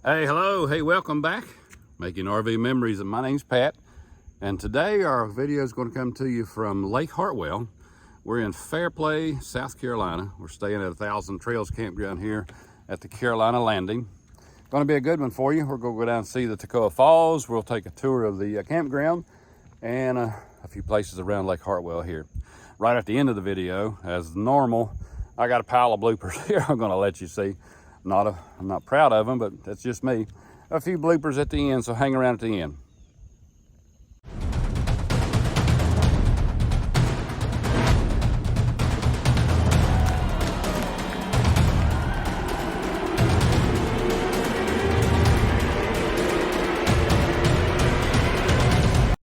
Hey, hello, hey, welcome back. Making RV memories, and my name's Pat. And today our video is going to come to you from Lake Hartwell. We're in Fairplay, South Carolina. We're staying at 1,000 Trails campground here at the Carolina Landing. Going to be a good one for you. We're going to go down and see the Toccoa Falls. We'll take a tour of the campground and a few places around Lake Hartwell here. Right at the end of the video, as normal, I got a pile of bloopers here I'm going to let you see. I'm not proud of them, but that's just me. A few bloopers at the end, so hang around at the end.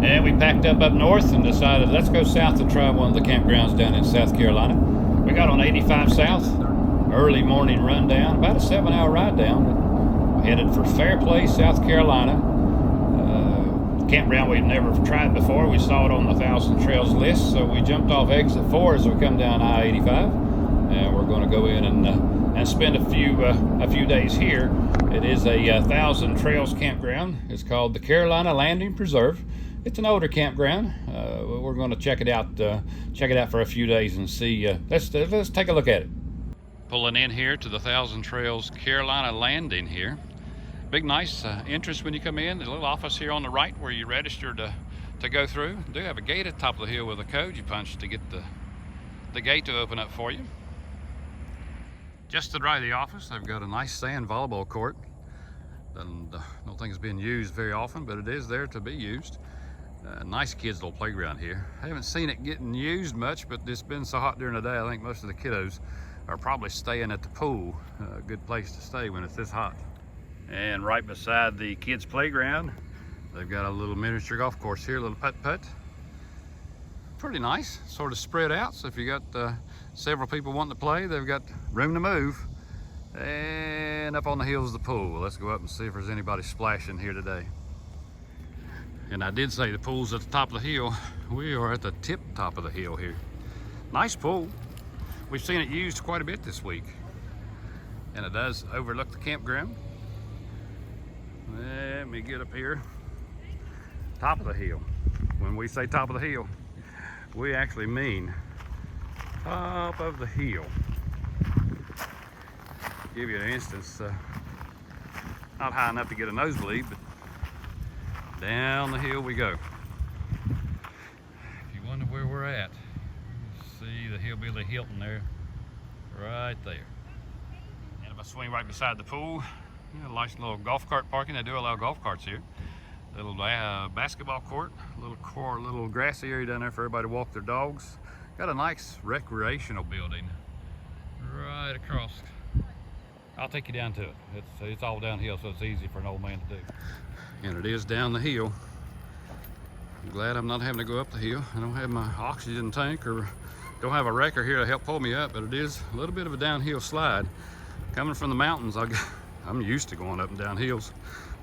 And we packed up north and decided let's go south to try one of the campgrounds down in South Carolina. We got on 85 South. Early morning rundown, about a 7-hour ride down. Headed for Fairplay, South Carolina. Campground we've never tried before. We saw it on the 1,000 Trails list, so we jumped off exit 4 as we come down I-85, and we're going to go in and spend a few days here. It is a 1,000 Trails campground. It's called the Carolina Landing Preserve. It's an older campground. We're going to check it out for a few days and see. Let's take a look at it. Pulling in here to the 1,000 Trails Carolina Landing here. Big nice entrance when you come in. The little office here on the right where you register to go through. They do have a gate at the top of the hill with a code you punch to get the gate to open up for you. Just to the right of the office, they've got a nice sand volleyball court. Don't think it's being used very often, but it is there to be used. Nice kids' little playground here. I haven't seen it getting used much, but it's been so hot during the day, I think most of the kiddos are probably staying at the pool. A good place to stay when it's this hot. And right beside the kids' playground, they've got a little miniature golf course here, a little putt-putt. Pretty nice, sort of spread out, so if you got several people wanting to play, they've got room to move. And up on the hill is the pool. Let's go up and see if there's anybody splashing here today. And I did say the pool's at the top of the hill. We are at the tip top of the hill here. Nice pool. We've seen it used quite a bit this week. And it does overlook the campground. Let me get up here. Top of the hill. When we say top of the hill, we actually mean top of the hill. Give you an instance, not high enough to get a nosebleed, but down the hill we go. If you wonder where we're at, see the Hillbilly Hilton there, right there. And if I swing right beside the pool, a nice little golf cart parking. They do allow golf carts here. A little basketball court, a little grassy area down there for everybody to walk their dogs. Got a nice recreational building right across. I'll take you down to it. It's all downhill, so it's easy for an old man to do. And it is down the hill. I'm glad I'm not having to go up the hill. I don't have my oxygen tank or don't have a wrecker here to help pull me up, but it is a little bit of a downhill slide. Coming from the mountains, I'm used to going up and down hills.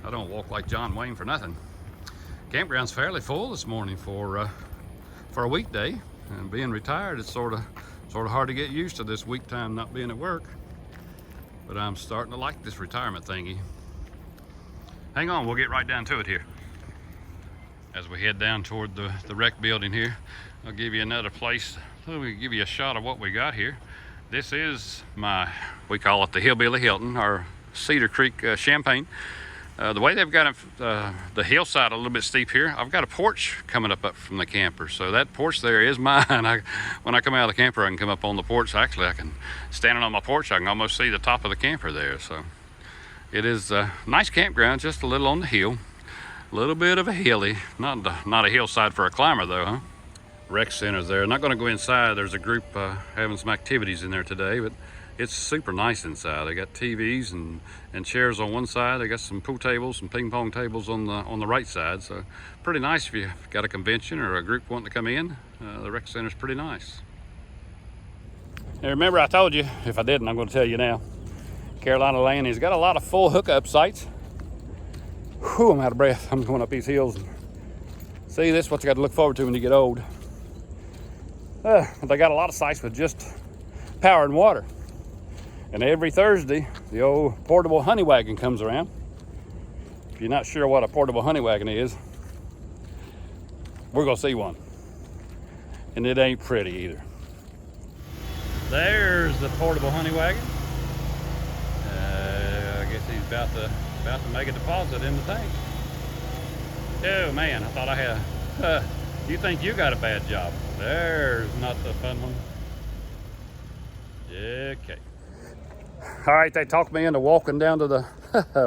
I don't walk like John Wayne for nothing. Campground's fairly full this morning for a weekday, and being retired, it's sort of hard to get used to this week time not being at work. But I'm starting to like this retirement thingy. Hang on, we'll get right down to it here. As we head down toward the rec building here, I'll give you another place. Let me give you a shot of what we got here. This is we call it the Hillbilly Hilton, or Cedar Creek Champagne. The way they've got the hillside a little bit steep here, I've got a porch coming up from the camper. So that porch there is mine. When I come out of the camper, I can come up on the porch. Actually, I can, standing on my porch, I can almost see the top of the camper there. So it is a nice campground, just a little on the hill. A little bit of a hilly, not a hillside for a climber though, huh? Rec center's there. I'm not going to go inside. There's a group having some activities in there today, but it's super nice inside. They got TVs and chairs on one side. They got some pool tables, some ping pong tables on the right side. So pretty nice if you've got a convention or a group wanting to come in. The rec center's pretty nice. Now remember I told you, if I didn't, I'm going to tell you now. Carolina Landing's got a lot of full hookup sites. Whew, I'm out of breath. I'm going up these hills. See, this is what you got to look forward to when you get old. They got a lot of sites with just power and water. And every Thursday, the old portable honey wagon comes around. you're not sure what a portable honey wagon is, we're gonna see one. And it ain't pretty either. There's the portable honey wagon. I guess he's about to make a deposit in the tank. Oh man, I thought I had, you think you got a bad job. There's not the fun one. Okay. All right, they talked me into walking down to the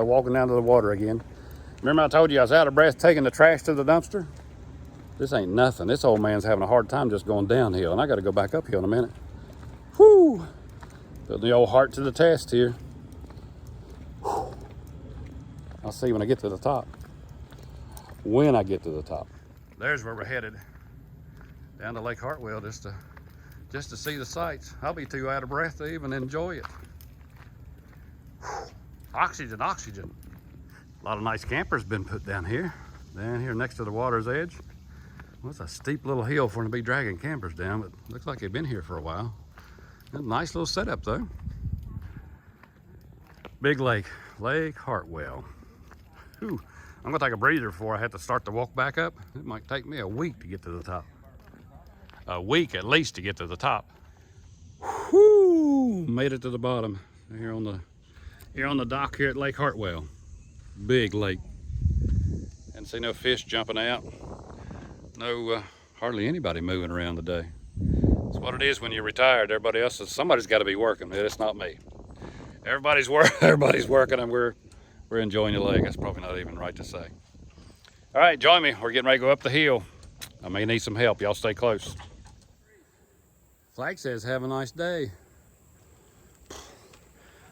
water again. Remember I told you I was out of breath taking the trash to the dumpster? This ain't nothing. This old man's having a hard time just going downhill, and I got to go back uphill in a minute. Whoo! Put the old heart to the test here. Whew. I'll see when I get to the top. When I get to the top. There's where we're headed. Down to Lake Hartwell just to see the sights. I'll be too out of breath to even enjoy it. Whew. Oxygen, oxygen. A lot of nice campers been put down here next to the water's edge. Well, it's a steep little hill for them to be dragging campers down, but looks like they've been here for a while. A nice little setup though. Big lake, Lake Hartwell. Whew. I'm gonna take a breather before I have to start the walk back up. It might take me a week to get to the top. A week at least to get to the top. Whoo! Made it to the bottom here on the dock here at Lake Hartwell. Big lake. And see no fish jumping out. No, hardly anybody moving around today. That's what it is when you're retired. Everybody else, somebody's got to be working. It's not me. Everybody's working, and we're enjoying the lake. That's probably not even right to say. All right, join me. We're getting ready to go up the hill. I may need some help. Y'all stay close. Flag says, "Have a nice day."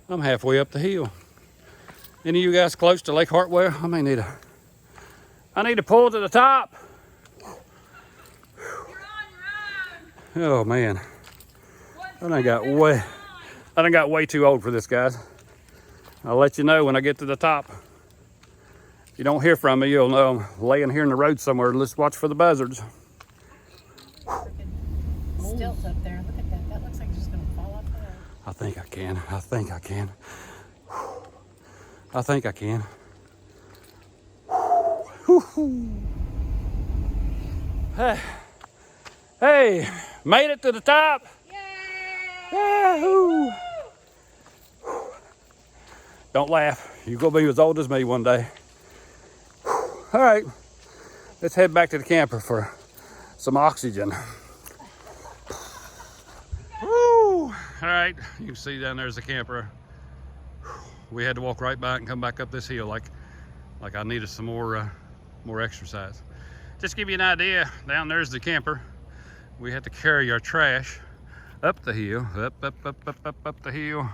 I'm halfway up the hill. Any of you guys close to Lake Hartwell? I need to pull to the top. Oh man, I done got way too old for this, guys. I'll let you know when I get to the top. If you don't hear from me, you'll know I'm laying here in the road somewhere. Let's watch for the buzzards. Stilts up there. Look at that. That looks like it's just gonna fall off the road. I think I can. I think I can. Hey, made it to the top. Yay! Yahoo! Don't laugh. You're gonna be as old as me one day. All right, let's head back to the camper for some oxygen. Woo! All right, you can see down there's the camper. We had to walk right back and come back up this hill like I needed some more exercise. Just to give you an idea, down there's the camper. We had to carry our trash up the hill, up the hill.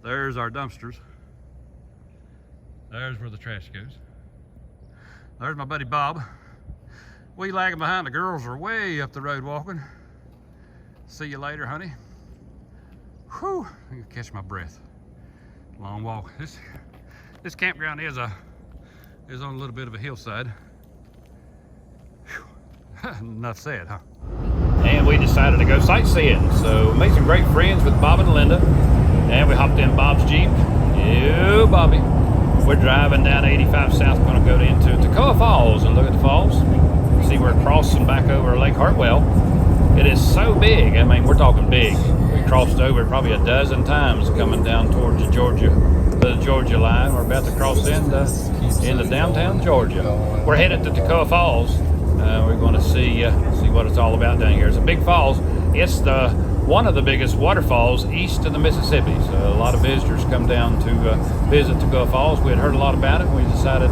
There's our dumpsters. There's where the trash goes. There's my buddy Bob. We lagging behind. The girls are way up the road walking. See you later, honey. Whew, I can catch my breath. Long walk. This campground is on a little bit of a hillside. Enough said, huh? And we decided to go sightseeing. So made some great friends with Bob and Linda. And we hopped in Bob's Jeep. Yo, Bobby. We're driving down 85 South, going to go into Toccoa Falls and look at the falls. See, we're crossing back over Lake Hartwell. It is so big. I mean, we're talking big. We crossed over probably a dozen times coming down towards the Georgia line. We're about to cross into downtown Georgia. We're headed to Toccoa Falls. We're going to see what it's all about down here. It's a big falls. It's one of the biggest waterfalls east of the Mississippi. So a lot of visitors come down to visit Toccoa Falls. We had heard a lot about it. We decided,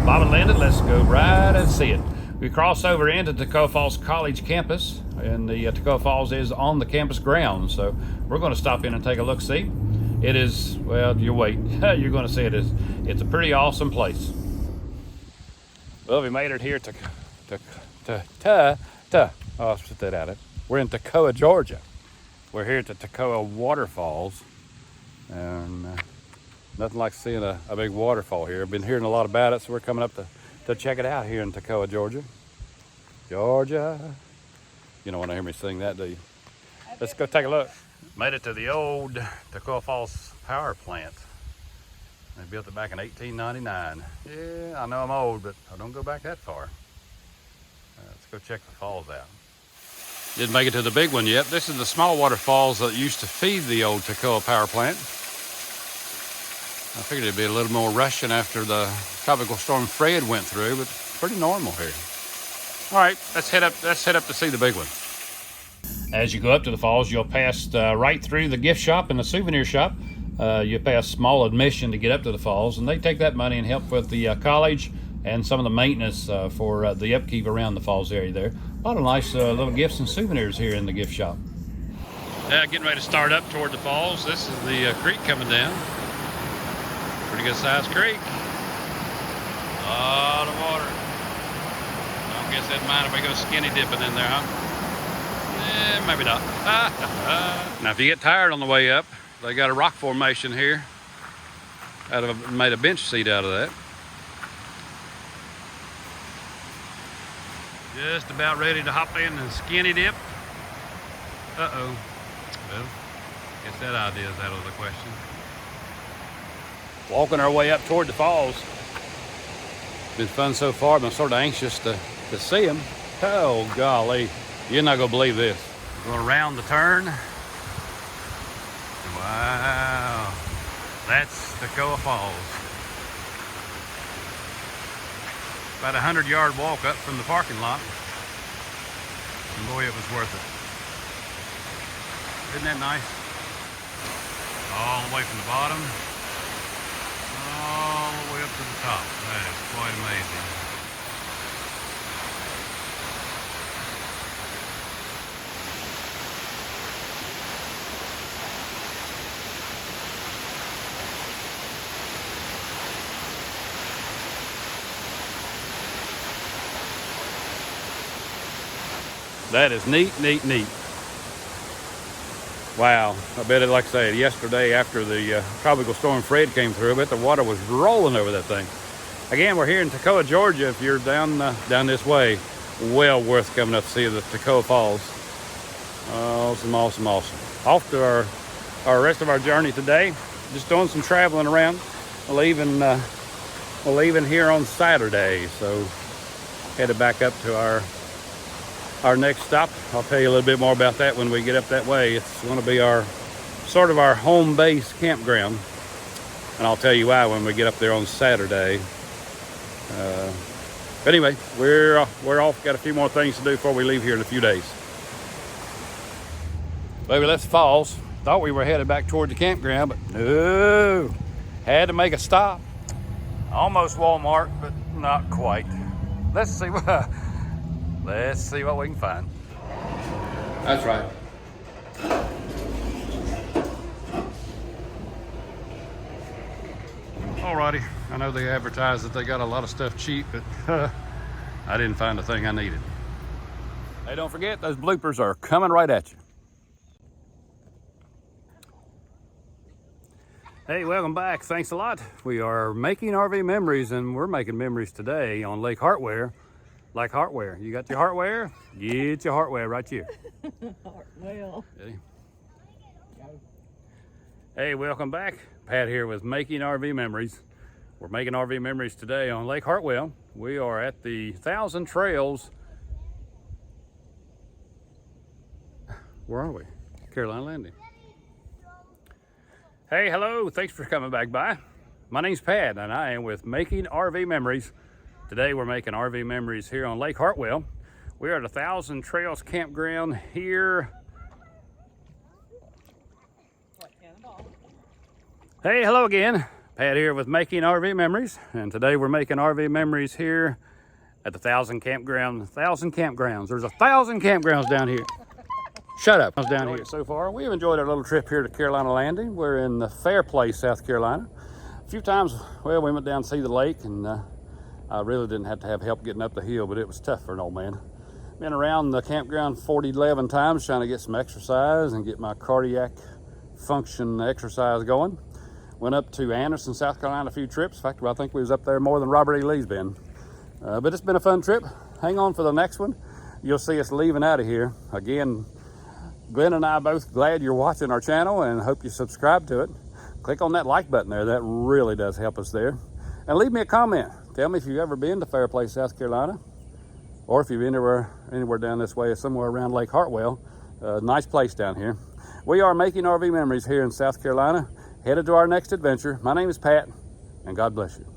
Bob and Linda, let's go right and see it. We cross over into Toccoa Falls College campus, and the Toccoa Falls is on the campus grounds. So we're going to stop in and take a look-see. It is, well, you wait. You're going to see it. It's a pretty awesome place. Well, we made it here I'll spit that out. We're in Taccoa, Georgia. We're here at the Toccoa Waterfalls, and nothing like seeing a big waterfall here. I've been hearing a lot about it, so we're coming up to check it out here in Toccoa, Georgia. Georgia. You don't want to hear me sing that, do you? Let's go take a look. Made it to the old Toccoa Falls power plant. They built it back in 1899. Yeah, I know I'm old, but I don't go back that far. Let's go check the falls out. Didn't make it to the big one yet. This is the small waterfalls that used to feed the old Toccoa power plant. I figured it'd be a little more rushing after the tropical storm Fred went through, but pretty normal here. All right, let's head up to see the big one. As you go up to the falls, you'll pass right through the gift shop and the souvenir shop. You pay a small admission to get up to the falls, and they take that money and help with the college and some of the maintenance for the upkeep around the falls area there. A lot of nice little gifts and souvenirs here in the gift shop. Getting ready to start up toward the falls. This is the creek coming down. Pretty good sized creek. A lot of water. I guess that mind if we go skinny dipping in there, huh? Maybe not. Now, if you get tired on the way up, they got a rock formation here. Made a bench seat out of that. Just about ready to hop in and skinny dip. Uh-oh. Well, guess that idea is out of the question. Walking our way up toward the falls. Been fun so far, but I'm sort of anxious to see them. Oh, golly. You're not going to believe this. Going around the turn. Wow. That's Toccoa Falls. About a 100-yard walk up from the parking lot. And boy, it was worth it. Isn't that nice? All the way from the bottom, all the way up to the top. That is quite amazing. That is neat, neat, neat. Wow, I bet it, like I said, yesterday after the tropical storm Fred came through, I bet the water was rolling over that thing. Again, we're here in Toccoa, Georgia. If you're down this way, well worth coming up to see the Toccoa Falls. Awesome, awesome, awesome. Off to our rest of our journey today. Just doing some traveling around. Leaving here on Saturday, so headed back up to our next stop. I'll tell you a little bit more about that when we get up that way. It's going to be sort of our home base campground, and I'll tell you why when we get up there on Saturday. But anyway, we're off. Got a few more things to do before we leave here in a few days. Baby, left the falls. Thought we were headed back toward the campground, but no. Had to make a stop. Almost Walmart, but not quite. Let's see what we can find. That's right. Alrighty, I know they advertise that they got a lot of stuff cheap, but I didn't find the thing I needed. Hey, don't forget, those bloopers are coming right at you. Hey, welcome back. Thanks a lot. We are making RV memories, and we're making memories today on Lake Hartwell. Like Hartwell. You got your Hartwell? Get your Hartwell right here. Hartwell. Hey, welcome back. Pat here with Making RV Memories. We're making RV memories today on Lake Hartwell. We are at the 1,000 Trails. Where are we? Carolina Landing. Hey, hello. Thanks for coming back by. My name's Pat, and I am with Making RV Memories. Today we're making RV memories here on Lake Hartwell. We are at 1,000 Trails campground here. Hey, hello again. Pat here with Making RV Memories, and today we're making RV memories here at the 1,000 campground. 1,000 campgrounds. There's 1,000 campgrounds down here. Shut up. Down here so far. We've enjoyed our little trip here to Carolina Landing. We're in the Fairplace, South Carolina. A few times, well, we went down to see the lake, and I really didn't have to have help getting up the hill, but it was tough for an old man. Been around the campground 11 times trying to get some exercise and get my cardiac function exercise going. Went up to Anderson, South Carolina a few trips. In fact, I think we was up there more than Robert E. Lee's been. But it's been a fun trip. Hang on for the next one. You'll see us leaving out of here. Again, Glenna and I are both glad you're watching our channel and hope you subscribe to it. click on that like button there. That really does help us there. And leave me a comment. Tell me if you've ever been to Fairplay, South Carolina, or if you've been anywhere down this way, somewhere around Lake Hartwell. Nice place down here. We are making RV memories here in South Carolina, headed to our next adventure. My name is Pat, and God bless you.